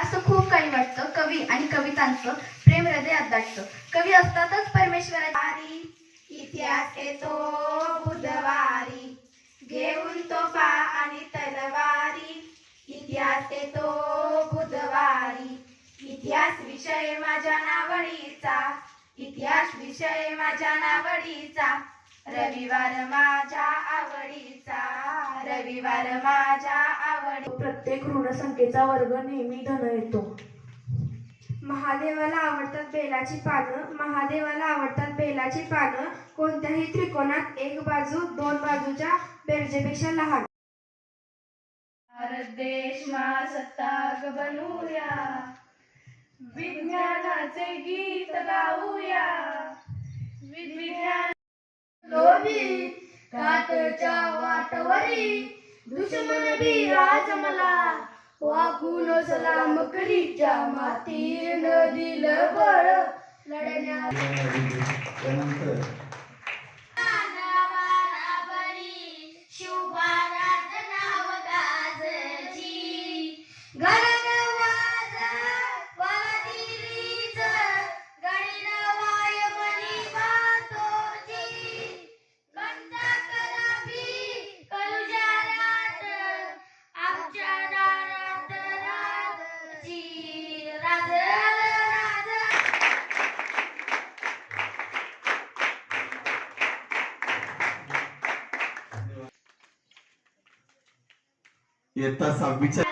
असं खूप काही वाटतं. कवी आणि कवितांचं प्रेम हृदयात दाटतं. कवी असतातच परमेश्वराची. इतिहास येतो बुधवारी, घेऊन तोफा आणि तलवारी. इतिहास येतो बुधवारी, इतिहास विषय माझ्या नावडीचा. इतिहास विषय माझ्या नावडीचा. रविवार माझ्या आवडीचा. रविवार माझ्या आवडी. प्रत्येक ऋणसंख्येचा वर्ग नेहमी धन येतो. महादेवाला आवडतात बेलाची पानं. महादेवाला आवडतात बेलाची पानं. कोणत्याही त्रिकोणात एक बाजू दोन बाजूच्या बेरजेपेक्षा लहान. भारत देश महासत्ताक बनूया, विज्ञानाचे गीत गाऊया. विज्ञान लोभी कातच्या वाटवरी, दुश्मन बी राजमला. वाकून सलाम करीच्या मातीनं दिलं बळ लढण्यात. इयत्ता 6वीच्या